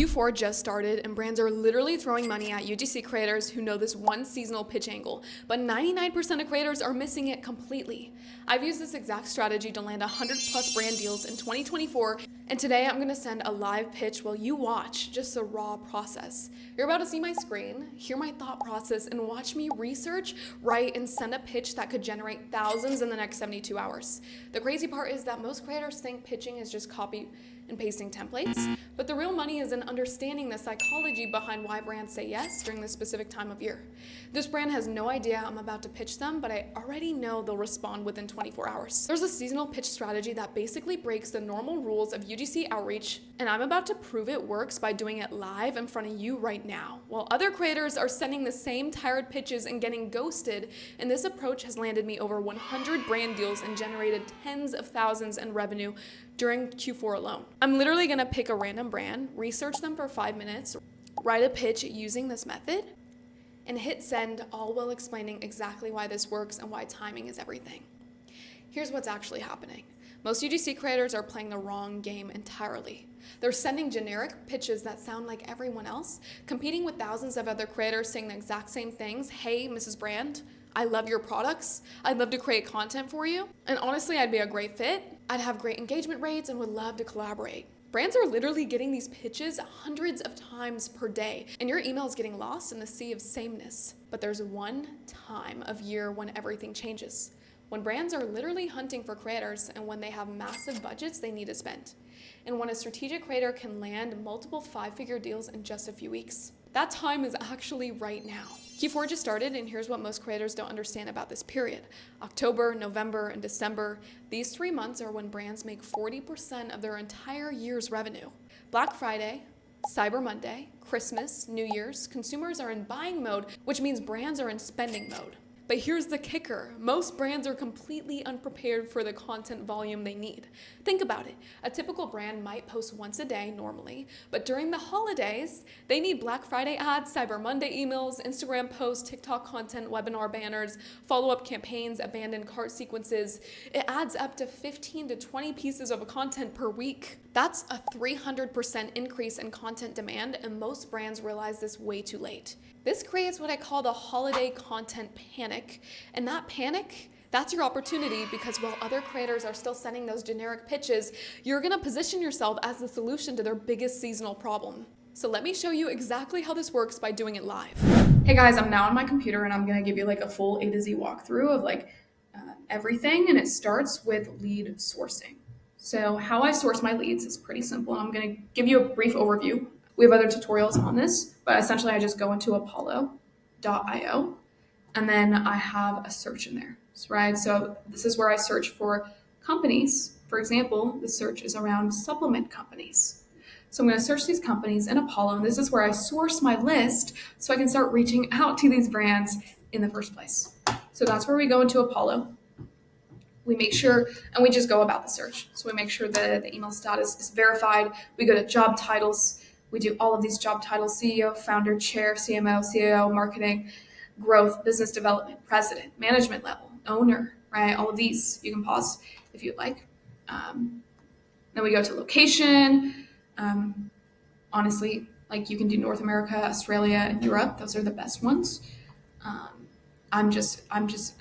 Q4 just started and brands are literally throwing money at UGC creators who know this one seasonal pitch angle, but 99% of creators are missing it completely. I've used this exact strategy to land 100+ brand deals in 2024, and today I'm gonna send a live pitch while you watch just the raw process. You're about to see my screen, hear my thought process, and watch me research, write, and send a pitch that could generate thousands in the next 72 hours. The crazy part is that most creators think pitching is just copy and pasting templates, but the real money is in understanding the psychology behind why brands say yes during this specific time of year. This brand has no idea I'm about to pitch them, but I already know they'll respond within 24 hours. There's a seasonal pitch strategy that basically breaks the normal rules of UGC outreach, and I'm about to prove it works by doing it live in front of you right now. While other creators are sending the same tired pitches and getting ghosted, and this approach has landed me over 100 brand deals and generated tens of thousands in revenue during Q4 alone. I'm literally gonna pick a random brand, research them for 5 minutes, write a pitch using this method, and hit send, all while explaining exactly why this works and why timing is everything. Here's what's actually happening. Most UGC creators are playing the wrong game entirely. They're sending generic pitches that sound like everyone else, competing with thousands of other creators saying the exact same things. Hey, Mrs. Brand, I love your products. I'd love to create content for you. And honestly, I'd be a great fit. I'd have great engagement rates and would love to collaborate. Brands are literally getting these pitches hundreds of times per day, and your email is getting lost in the sea of sameness. But there's one time of year when everything changes, when brands are literally hunting for creators and when they have massive budgets they need to spend, and when a strategic creator can land multiple 5-figure deals in just a few weeks. That time is actually right now. Q4 just started, and here's what most creators don't understand about this period. October, November, and December, these 3 months are when brands make 40% of their entire year's revenue. Black Friday, Cyber Monday, Christmas, New Year's, consumers are in buying mode, which means brands are in spending mode. But here's the kicker. Most brands are completely unprepared for the content volume they need. Think about it. A typical brand might post once a day normally, but during the holidays, they need Black Friday ads, Cyber Monday emails, Instagram posts, TikTok content, webinar banners, follow-up campaigns, abandoned cart sequences. It adds up to 15 to 20 pieces of content per week. That's a 300% increase in content demand, and most brands realize this way too late. This creates what I call the holiday content panic. And that panic, that's your opportunity, because while other creators are still sending those generic pitches, you're gonna position yourself as the solution to their biggest seasonal problem. So let me show you exactly how this works by doing it live. Hey guys, I'm now on my computer and I'm gonna give you like a full A to Z walkthrough of everything, and it starts with lead sourcing. So how I source my leads is pretty simple. I'm gonna give you a brief overview. We have other tutorials on this, but essentially I just go into apollo.io and then I have a search in there, right? So this is where I search for companies. For example, the search is around supplement companies. So I'm going to search these companies in Apollo, and this is where I source my list so I can start reaching out to these brands in the first place. So that's where we go into Apollo. We make sure, and we just go about the search. So we make sure that the email status is verified. We go to job titles. We do all of these job titles: CEO, founder, chair, CMO, CAO, marketing, growth, business development, president, management level, owner, right? All of these. You can pause if you'd like. Then we go to location. Honestly, you can do North America, Australia, and Europe. Those are the best ones. I'm just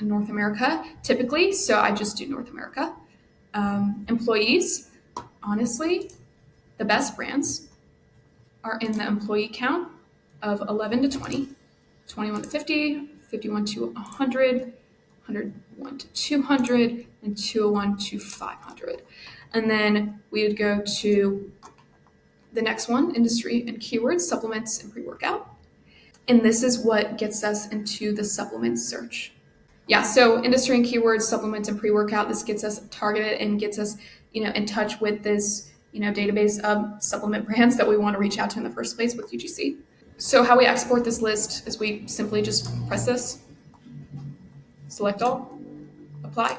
in North America typically, so I just do North America. Employees, honestly, the best brands are in the employee count of 11 to 20, 21 to 50, 51 to 100, 101 to 200, and 201 to 500. And then we would go to the next one, industry and keywords, supplements and pre-workout. And this is what gets us into the supplement search. Yeah, so industry and keywords, supplements and pre-workout, this gets us targeted and gets us, in touch with this, database of supplement brands that we want to reach out to in the first place with UGC. So how we export this list is we simply just press this, select all, apply,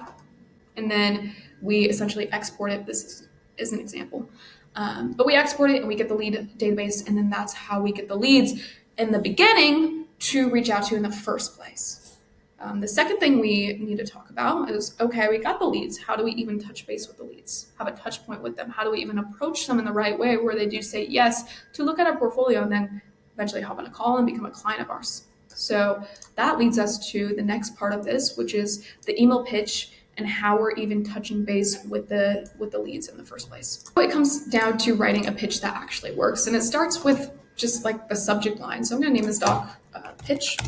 and then we essentially export it. This is an example. But we export it and we get the lead database, and then that's how we get the leads in the beginning to reach out to in the first place. The second thing we need to talk about is, okay, we got the leads. How do we even touch base with the leads? Have a touch point with them? How do we even approach them in the right way where they do say yes to look at our portfolio and then eventually hop on a call and become a client of ours? So that leads us to the next part of this, which is the email pitch and how we're even touching base with the leads in the first place. So it comes down to writing a pitch that actually works, and it starts with just like the subject line. So I'm going to name this doc pitch.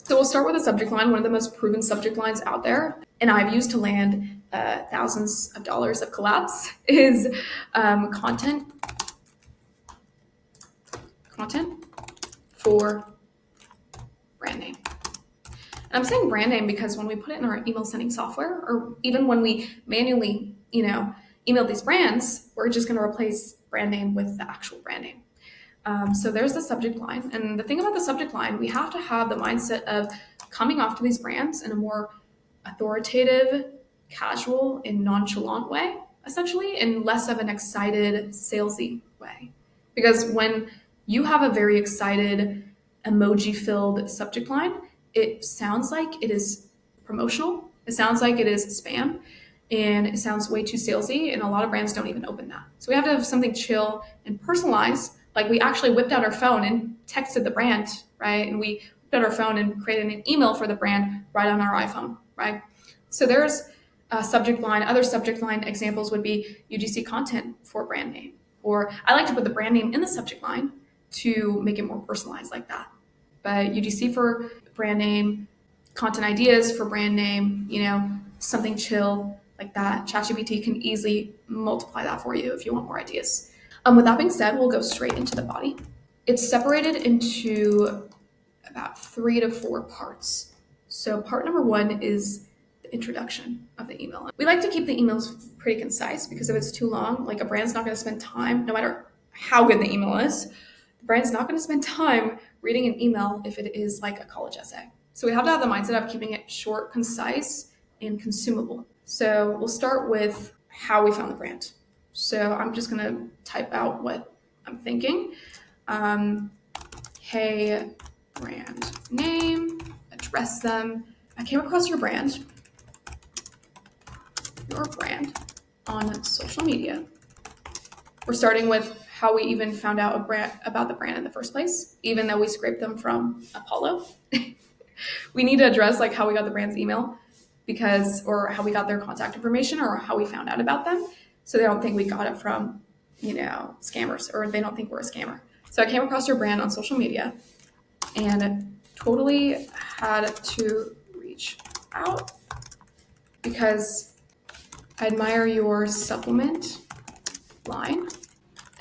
So we'll start with a subject line, one of the most proven subject lines out there, and I've used to land thousands of dollars of collabs, is content for brand name. And I'm saying brand name because when we put it in our email sending software, or even when we manually, email these brands, we're just going to replace brand name with the actual brand name. So there's the subject line. And the thing about the subject line, we have to have the mindset of coming off to these brands in a more authoritative, casual, and nonchalant way, essentially, and less of an excited, salesy way. Because when you have a very excited, emoji-filled subject line, it sounds like it is promotional. It sounds like it is spam, and it sounds way too salesy, and a lot of brands don't even open that. So we have to have something chill and personalized, like we actually whipped out our phone and texted the brand, right? And we whipped out our phone and created an email for the brand right on our iPhone, right? So there's a subject line. Other subject line examples would be UGC content for brand name, or I like to put the brand name in the subject line to make it more personalized like that. But UGC for brand name, content ideas for brand name, something chill like that. ChatGPT can easily multiply that for you if you want more ideas. With that being said, we'll go straight into the body. It's separated into about 3 to 4 parts. So part number 1 is the introduction of the email. We like to keep the emails pretty concise because if it's too long, like a brand's not going to spend time, no matter how good the email is, the brand's not going to spend time reading an email if it is like a college essay. So we have to have the mindset of keeping it short, concise, and consumable. So we'll start with how we found the brand. So I'm just going to type out what I'm thinking. Hey, brand name, address them. I came across your brand on social media. We're starting with how we even found out about the brand in the first place, even though we scraped them from Apollo. We need to address like how we got the brand's email or how we got their contact information or how we found out about them. So they don't think we got it from, scammers, or they don't think we're a scammer. So I came across your brand on social media and totally had to reach out because I admire your supplement line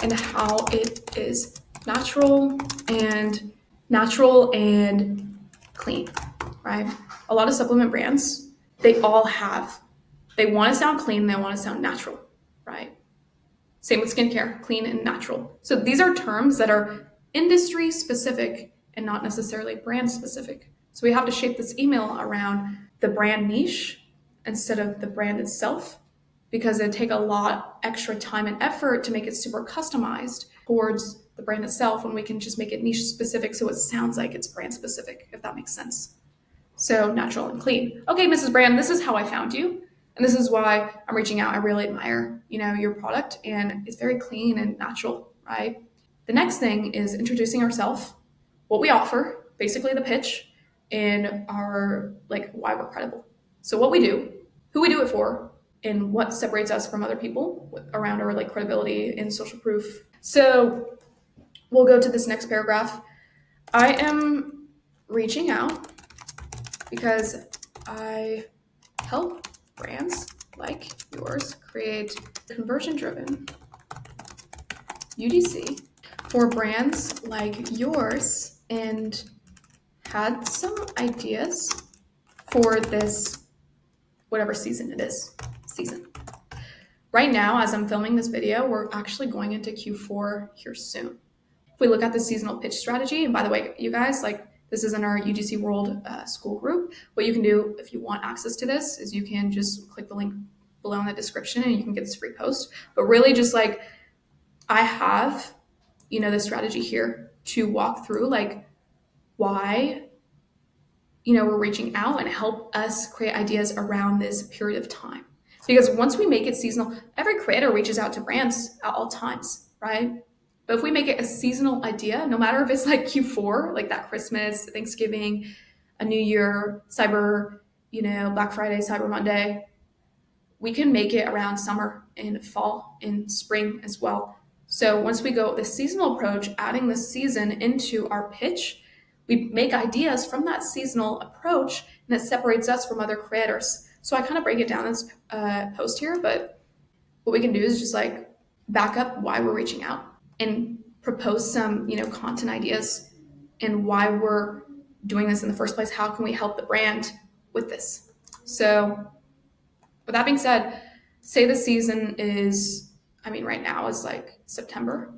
and how it is natural and clean, right? A lot of supplement brands, they want to sound clean, they want to sound natural, right? Same with skincare, clean and natural. So these are terms that are industry specific and not necessarily brand specific. So we have to shape this email around the brand niche instead of the brand itself, because it'd take a lot extra time and effort to make it super customized towards the brand itself when we can just make it niche specific so it sounds like it's brand specific, if that makes sense. So natural and clean. Okay, Mrs. Brand, this is how I found you. And this is why I'm reaching out. I really admire, your product, and it's very clean and natural, right? The next thing is introducing ourselves, what we offer, basically the pitch, and our why we're credible. So what we do, who we do it for, and what separates us from other people around our credibility and social proof. So we'll go to this next paragraph. I am reaching out because I help brands like yours create conversion-driven UGC for brands like yours, and had some ideas for this, whatever season it is. Right now, as I'm filming this video, we're actually going into Q4 here soon. If we look at the seasonal pitch strategy, and by the way, you guys, this is in our UGC World school group. What you can do if you want access to this is you can just click the link below in the description and you can get this free post. But really just I have, the strategy here to walk through why we're reaching out and help us create ideas around this period of time. Because once we make it seasonal, every creator reaches out to brands at all times, right? But if we make it a seasonal idea, no matter if it's like Q4, like that Christmas, Thanksgiving, a New Year, Cyber, Black Friday, Cyber Monday, we can make it around summer and fall and spring as well. So once we go the seasonal approach, adding the season into our pitch, we make ideas from that seasonal approach, and it separates us from other creators. So I kind of break it down in this post here, but what we can do is just like back up why we're reaching out and propose some, content ideas and why we're doing this in the first place. How can we help the brand with this? So with that being said, say the season is, right now is like September,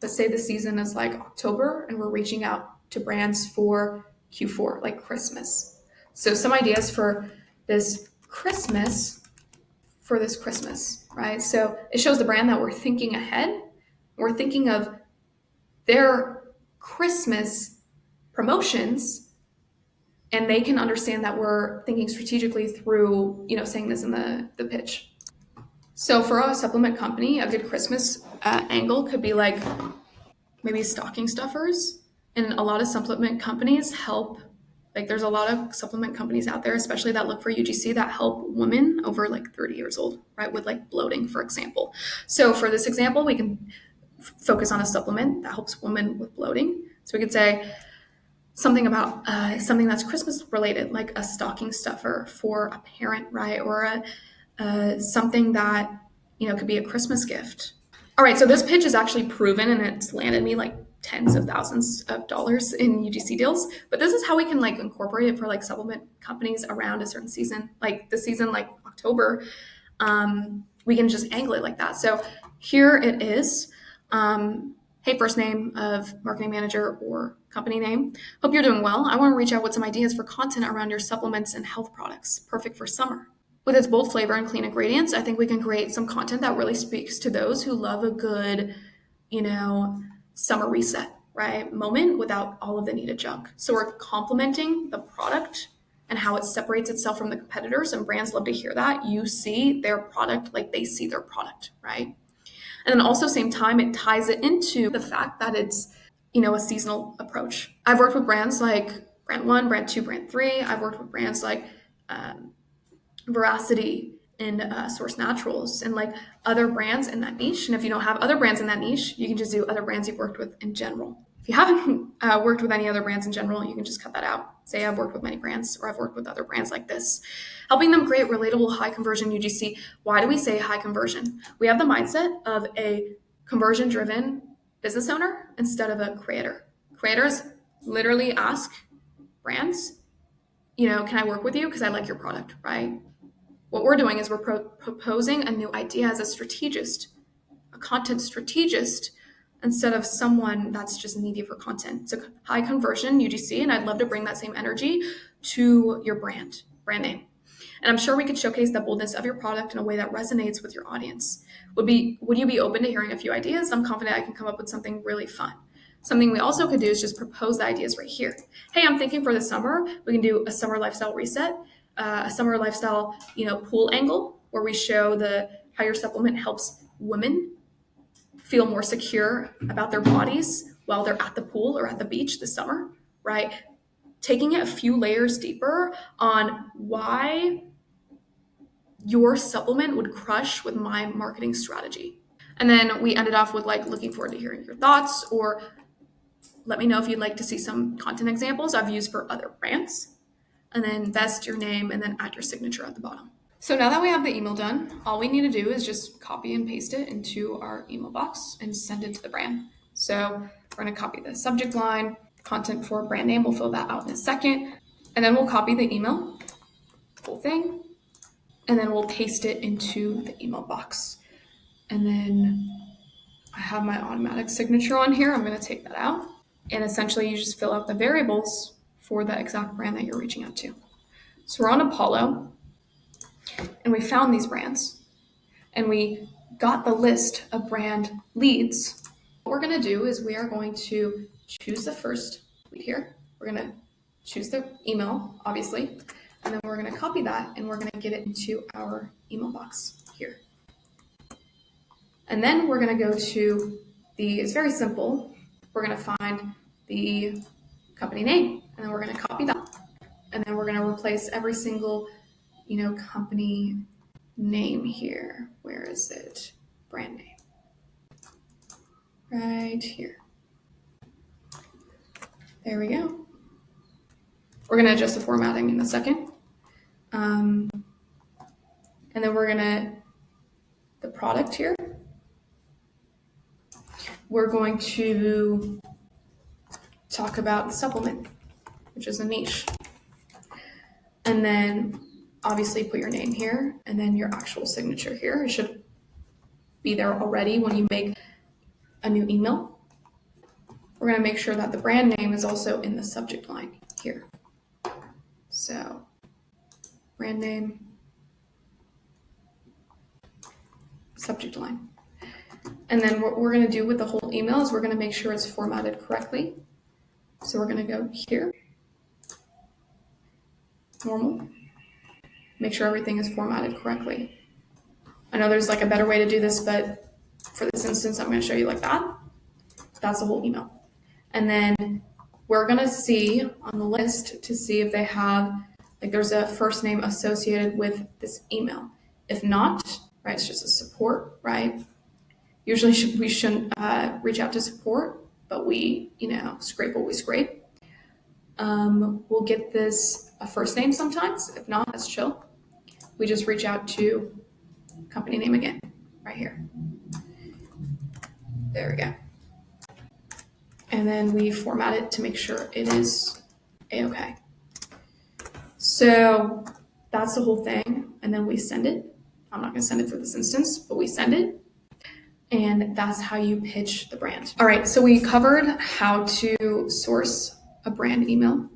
but say the season is like October and we're reaching out to brands for Q4, like Christmas. So some ideas for this Christmas, right? So it shows the brand that we're thinking ahead. We're thinking of their Christmas promotions, and they can understand that we're thinking strategically through, saying this in the pitch. So for a supplement company, a good Christmas angle could be like maybe stocking stuffers. And a lot of supplement companies help, like there's a lot of supplement companies out there, especially that look for UGC, that help women over like 30 years old, right? With like bloating, for example. So for this example, we can focus on a supplement that helps women with bloating. So we could say something about something that's Christmas related, like a stocking stuffer for a parent, right? Or something that, could be a Christmas gift. All right, so this pitch is actually proven and it's landed me like tens of thousands of dollars in UGC deals. But this is how we can like incorporate it for like supplement companies around a certain season, like the season, like October. We can just angle it like that. So here it is. Hey, first name of marketing manager or company name. Hope you're doing well. I want to reach out with some ideas for content around your supplements and health products. Perfect for summer. With its bold flavor and clean ingredients, I think we can create some content that really speaks to those who love a good, summer reset, right? Moment without all of the needed junk. So we're complementing the product and how it separates itself from the competitors, and brands love to hear that. You see their product like they see their product, right? And then also same time, it ties it into the fact that it's, a seasonal approach. I've worked with brands like brand 1, brand 2, brand 3. I've worked with brands like Veracity and Source Naturals and like other brands in that niche. And if you don't have other brands in that niche, you can just do other brands you've worked with in general. If you haven't worked with any other brands in general, you can just cut that out. Say I've worked with many brands, or I've worked with other brands like this, helping them create relatable high conversion UGC. Why do we say high conversion? We have the mindset of a conversion driven business owner instead of a creator. Creators literally ask brands, can I work with you because I like your product, right? What we're doing is we're proposing a new idea as a strategist, a content strategist, instead of someone that's just needy for content. It's a high conversion UGC, and I'd love to bring that same energy to your brand name. And I'm sure we could showcase the boldness of your product in a way that resonates with your audience. Would you be open to hearing a few ideas? I'm confident I can come up with something really fun. Something we also could do is just propose the ideas right here. Hey, I'm thinking for the summer, we can do a summer lifestyle reset, a summer lifestyle, pool angle where we show how your supplement helps women feel more secure about their bodies while they're at the pool or at the beach this summer, right? Taking it a few layers deeper on why your supplement would crush with my marketing strategy. And then we ended off with like looking forward to hearing your thoughts, or let me know if you'd like to see some content examples I've used for other brands. And then best your name and then add your signature at the bottom. So now that we have the email done, all we need to do is just copy and paste it into our email box and send it to the brand. So we're going to copy the subject line, content for brand name. We'll fill that out in a second. And then we'll copy the email, whole thing, and then we'll paste it into the email box. And then I have my automatic signature on here. I'm going to take that out. And essentially you just fill out the variables for the exact brand that you're reaching out to. So we're on Apollo and we found these brands and we got the list of brand leads. What we're going to do is we are going to choose the first lead here. We're going to choose the email, obviously, and then we're going to copy that and we're going to get it into our email box here. And then we're going to go to it's very simple. We're going to find the company name, and then we're going to copy that. And then we're going to replace every single, company name here. Where is it? Brand name. Right here. There we go. We're going to adjust the formatting in a second. And then we're going to, the product here, we're going to talk about the supplement, which is a niche. And then obviously put your name here and then your actual signature here. It should be there already when you make a new email. We're going to make sure that the brand name is also in the subject line here. So brand name, subject line. And then what we're going to do with the whole email is we're going to make sure it's formatted correctly. So we're going to go here, normal, make sure everything is formatted correctly. I know there's like a better way to do this, but for this instance, I'm going to show you like that. That's the whole email. And then we're going to see on the list to see if they have, like there's a first name associated with this email. If not, right, it's just a support, right? Usually we shouldn't reach out to support, but we, scrape what we scrape. We'll get this a first name sometimes. If not, that's chill. We just reach out to company name again, right here. There we go. And then we format it to make sure it is A-okay. So that's the whole thing. And then we send it. I'm not going to send it for this instance, but we send it. And that's how you pitch the brand. All right, so we covered how to source a brand email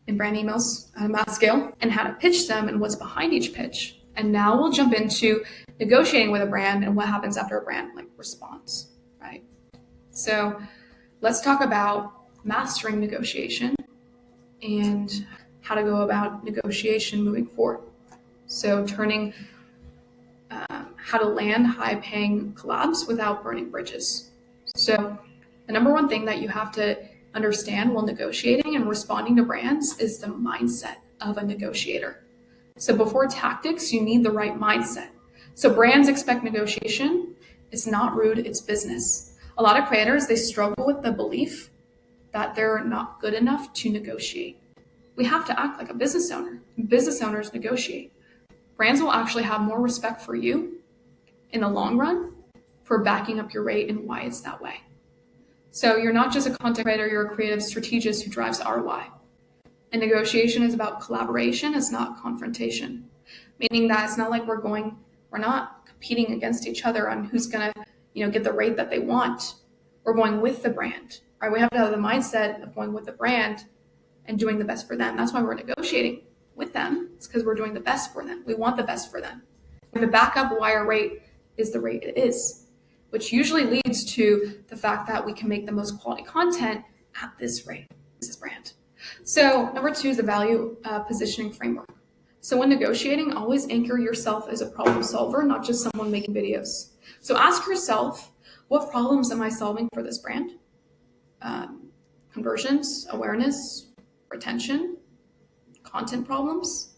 and brand emails at a mass scale and how to pitch them and what's behind each pitch. And now we'll jump into negotiating with a brand and what happens after a brand like response, right? So let's talk about mastering negotiation and how to go about negotiation moving forward. So turning how to land high-paying collabs without burning bridges. So the number one thing that you have to understand while negotiating and responding to brands is the mindset of a negotiator. So before tactics, you need the right mindset. So brands expect negotiation. It's not rude, it's business. A lot of creators, they struggle with the belief that they're not good enough to negotiate. We have to act like a business owner. Business owners negotiate. Brands will actually have more respect for you in the long run for backing up your rate and why it's that way. So you're not just a content creator, you're a creative strategist who drives ROI. And negotiation is about collaboration, it's not confrontation. Meaning that it's not like we're not competing against each other on who's gonna, get the rate that they want. We're going with the brand. Right? We have to have the mindset of going with the brand and doing the best for them. That's why we're negotiating with them. It's because we're doing the best for them. We want the best for them. And to back up why our rate is the rate it is, which usually leads to the fact that we can make the most quality content at this rate, this brand. So number 2 is the value positioning framework. So when negotiating, always anchor yourself as a problem solver, not just someone making videos. So ask yourself, what problems am I solving for this brand? Conversions, awareness, retention, content problems.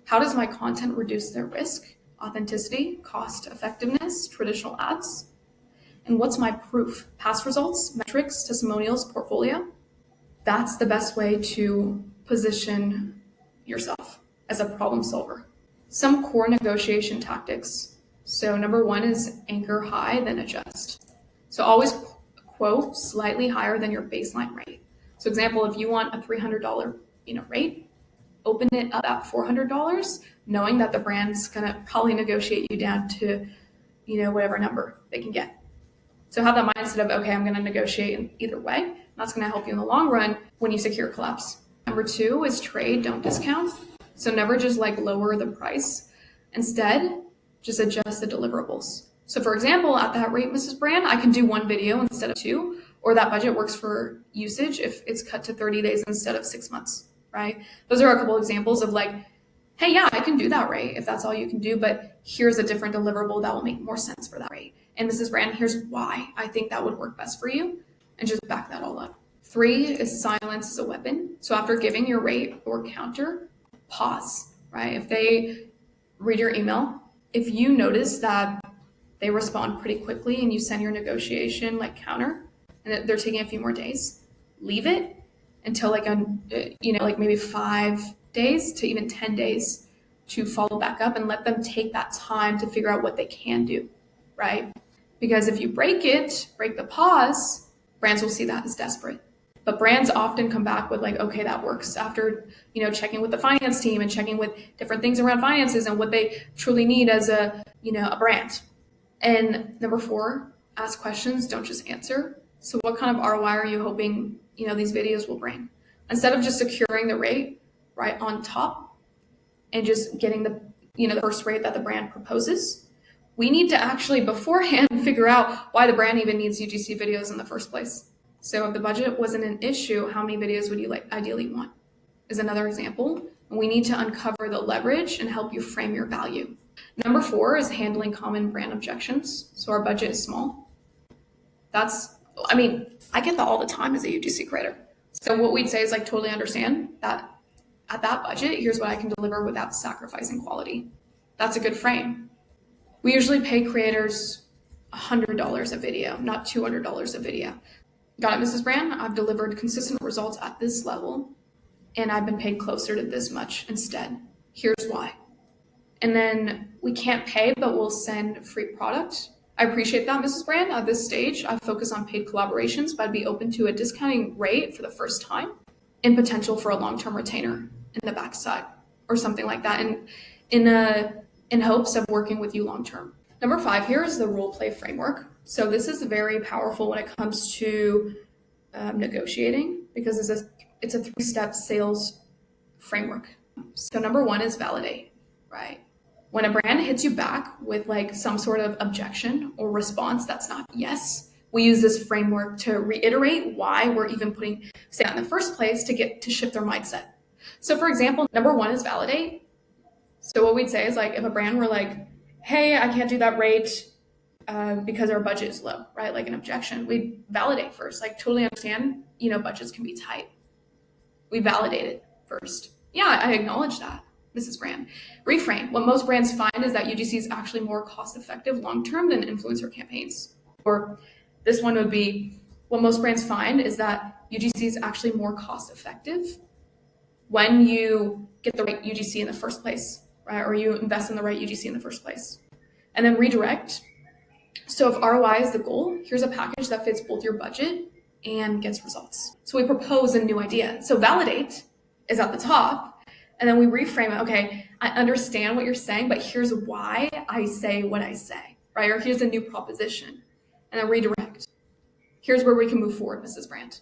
How does my content reduce their risk, authenticity, cost effectiveness, traditional ads? And what's my proof? Past results, metrics, testimonials, portfolio? That's the best way to position yourself as a problem solver. Some core negotiation tactics. So number 1 is anchor high, then adjust. So always quote slightly higher than your baseline rate. So example, if you want a $300 rate, open it up at $400, knowing that the brand's gonna probably negotiate you down to whatever number they can get. So have that mindset of, okay, I'm gonna negotiate in either way. And that's gonna help you in the long run when you secure collabs. Number 2 is trade, don't discount. So never just lower the price. Instead, just adjust the deliverables. So for example, at that rate, Mrs. Brand, I can do 1 video instead of 2, or that budget works for usage if it's cut to 30 days instead of 6 months, right? Those are a couple examples of like, hey, yeah, I can do that rate if that's all you can do, but here's a different deliverable that will make more sense for that rate. And Mrs. Brand, here's why I think that would work best for you, and just back that all up. 3 is silence is a weapon. So after giving your rate or counter, pause, right? If they read your email, if you notice that they respond pretty quickly and you send your negotiation like counter and they're taking a few more days, leave it until like maybe 5 days to even 10 days to follow back up, and let them take that time to figure out what they can do, right? Because if you break the pause, brands will see that as desperate. But brands often come back with like, okay, that works, after, checking with the finance team and checking with different things around finances and what they truly need as a brand. And number 4, ask questions, don't just answer. So what kind of ROI are you hoping, these videos will bring? Instead of just securing the rate right on top and just getting the first rate that the brand proposes, we need to actually beforehand figure out why the brand even needs UGC videos in the first place. So if the budget wasn't an issue, how many videos would you ideally want? Is another example. And we need to uncover the leverage and help you frame your value. Number 4 is handling common brand objections. So our budget is small. I get that all the time as a UGC creator. So what we'd say is totally understand that at that budget, here's what I can deliver without sacrificing quality. That's a good frame. We usually pay creators $100 a video, not $200 a video. Got it, Mrs. Brand? I've delivered consistent results at this level, and I've been paid closer to this much instead. Here's why. And then we can't pay, but we'll send free product. I appreciate that, Mrs. Brand. At this stage, I focus on paid collaborations, but I'd be open to a discounting rate for the first time and potential for a long-term retainer in the backside or something like that, and in hopes of working with you long-term. Number 5 here is the role play framework. So this is very powerful when it comes to negotiating, because it's a 3-step sales framework. So number 1 is validate, right? When a brand hits you back with some sort of objection or response that's not yes, we use this framework to reiterate why we're even putting that in the first place to shift their mindset. So for example, number 1 is validate. So what we'd say is if a brand were like, hey, I can't do that rate because our budget is low, right? Like an objection, we'd validate first, totally understand, budgets can be tight. We validate it first. Yeah, I acknowledge that, Mrs. Brand. Reframe. What most brands find is that UGC is actually more cost-effective long-term than influencer campaigns. Or this one would be, what most brands find is that UGC is actually more cost-effective when you get the right UGC in the first place, right? Or you invest in the right UGC in the first place. And then redirect. So if ROI is the goal, here's a package that fits both your budget and gets results. So we propose a new idea. So validate is at the top, and then we reframe it. Okay, I understand what you're saying, but here's why I say what I say, right? Or here's a new proposition. And then redirect. Here's where we can move forward, Mrs. Brand.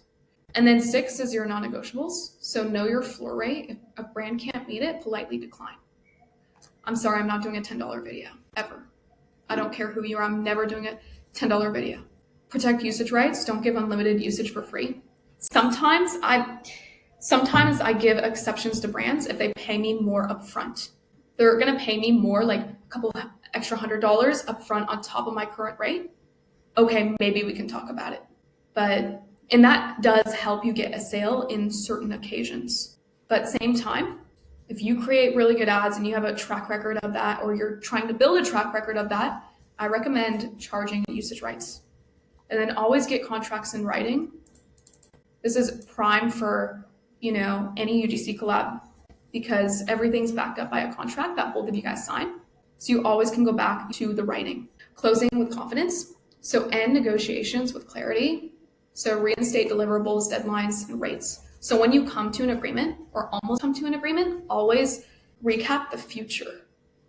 And then 6 is your non-negotiables. So know your floor rate. If a brand can't meet it, politely decline. I'm sorry, I'm not doing a $10 video, ever. I don't care who you are, I'm never doing a $10 video. Protect usage rights, don't give unlimited usage for free. Sometimes I give exceptions to brands if they pay me more upfront. They're gonna pay me more, a couple extra $100 upfront on top of my current rate. Okay, maybe we can talk about it. And that does help you get a sale in certain occasions. But same time, if you create really good ads and you have a track record of that, or you're trying to build a track record of that, I recommend charging usage rights. And then always get contracts in writing. This is prime for, any UGC collab, because everything's backed up by a contract that both of you guys sign. So you always can go back to the writing. Closing with confidence. So end negotiations with clarity. So reinstate deliverables, deadlines, and rates. So when you come to an agreement or almost come to an agreement, always recap the future.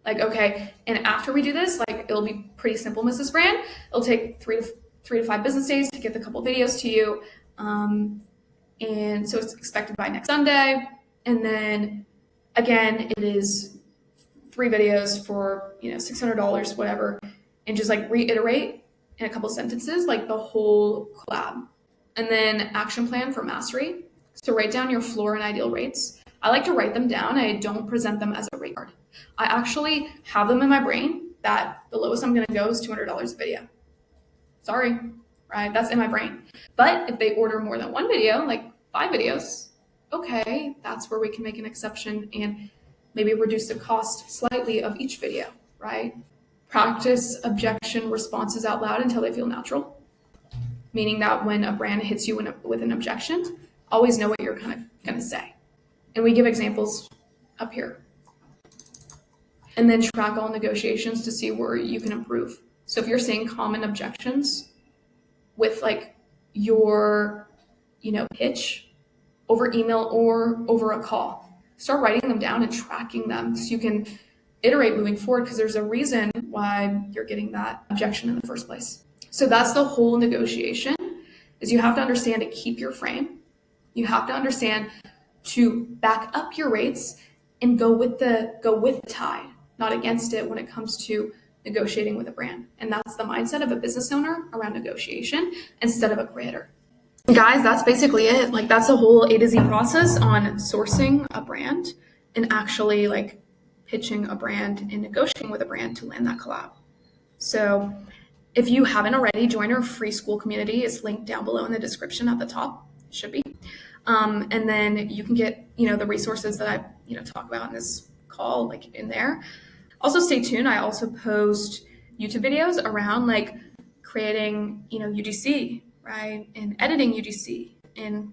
Okay, and after we do this, it'll be pretty simple, Mrs. Brand. It'll take 3 to 5 business days to get the couple videos to you. And so it's expected by next Sunday. And then again, it is 3 videos for, $600, whatever. And just reiterate in a couple sentences, the whole collab. And then action plan for mastery. So write down your floor and ideal rates. I like to write them down. I don't present them as a rate card. I actually have them in my brain that the lowest I'm going to go is $200 a video. Sorry, right? That's in my brain. But if they order more than one video, like 5 videos, okay, that's where we can make an exception and maybe reduce the cost slightly of each video, right? Practice objection responses out loud until they feel natural, meaning that when a brand hits you with an objection, always know what you're kind of going to say. And we give examples up here. And then track all negotiations to see where you can improve. So if you're seeing common objections with like your, pitch over email or over a call, start writing them down and tracking them so you can iterate moving forward, because there's a reason why you're getting that objection in the first place. So that's the whole negotiation, is you have to understand to keep your frame. You have to understand to back up your rates and go with the tide, not against it when it comes to negotiating with a brand. And that's the mindset of a business owner around negotiation instead of a creator. Guys, that's basically it. Like, that's the whole A to Z process on sourcing a brand and actually like pitching a brand and negotiating with a brand to land that collab. So if you haven't already, join our free school community. It's linked down below in the description at the top. It should be. And then you can get, the resources that I, talk about in this call, like in there. Also stay tuned. I also post YouTube videos around like creating, UGC, right? And editing UGC and,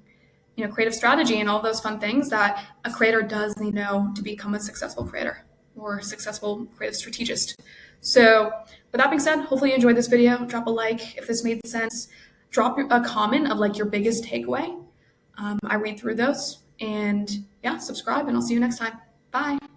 creative strategy and all those fun things that a creator does need to know to become a successful creator or successful creative strategist. So with that being said, hopefully you enjoyed this video. Drop a like if this made sense. Drop a comment of like your biggest takeaway. I read through those, and yeah, subscribe, and I'll see you next time. Bye.